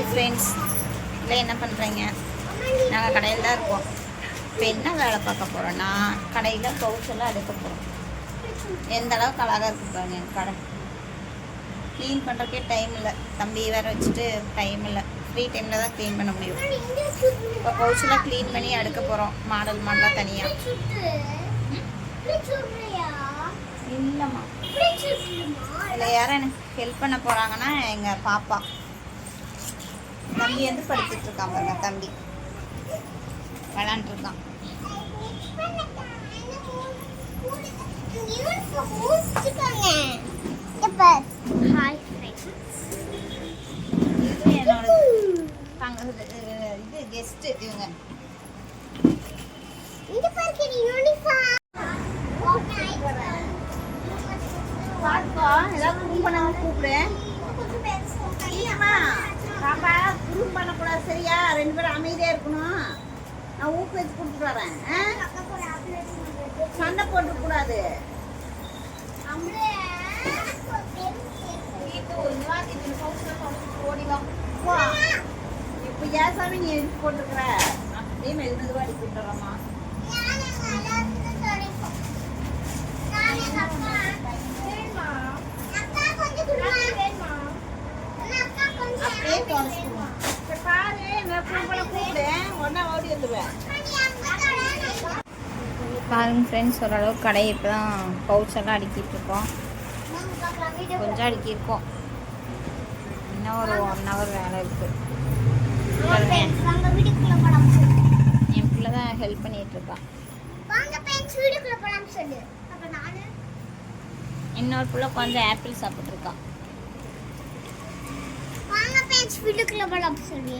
Friends, இல்லை என்ன பண்ணுறீங்க? நாங்கள் கடையில் தான் இருக்கோம். இப்போ என்ன வேலை பார்க்க போகிறோன்னா, கடையில் பவுச்செல்லாம் எடுக்க போகிறோம். எந்த அளவுக்கு அழகாக இருக்குது பாருங்க என் கடை. க்ளீன் பண்ணுறக்கே டைம் இல்லை, தம்பி வேறு வச்சுட்டு டைம் இல்லை. ஃப்ரீ டைமில் தான் க்ளீன் பண்ண முடியும். இப்போ பவுச்செல்லாம் க்ளீன் பண்ணி எடுக்க போகிறோம், மாடலாக தனியாக. இல்லைம்மா, இல்லை யாரும் எனக்கு ஹெல்ப் பண்ண போகிறாங்கன்னா எங்கள் பாப்பா. தம்பி வந்து படுத்துட்டு இருக்கான் பாருங்க, தம்பி விளாண்டுருக்கான். இது என்னோட இது கெஸ்ட் இவங்க. ஏதாவது குறும்பண்ணாம கூப்பிடு. இல்லைம்மா பாப்பா, குறும்பு பண்ணக்கூடாது சரியா? 2 பேரும் அமைதியாக இருக்கணும். நான் ஊக்குவிச்சு கொடுத்துட்டு வரேன். சண்டை போட்டுக்கூடாது. ஓடிவா இப்போ ஏசாமி நீ எடுத்து போட்டுருக்குற. அப்படியே மெதுவாக அடிச்சு விட்டுறோம்மா. அப்படியே தொடச்சுக்குவோம். பாரு, கூப்பிடு, ஒன்னா ஓடி வந்துடுவேன். பாருங்க ஃப்ரெண்ட்ஸ், ஓரளவுக்கு கடையை இப்போ தான் பவுச்செல்லாம் அடுக்கிட்டு இருக்கோம். கொஞ்சம் அடுக்கியிருக்கோம். இன்னும் ஒரு 1 hour வேலை இருக்குது. என் பிள்ளை தான் ஹெல்ப் பண்ணிட்டு இருக்கான். இன்னொரு பிள்ளை கொஞ்சம் ஆப்பிள் சாப்பிட்ருக்கான். வீட்டுக்குள்ள போலாம் சொல்லி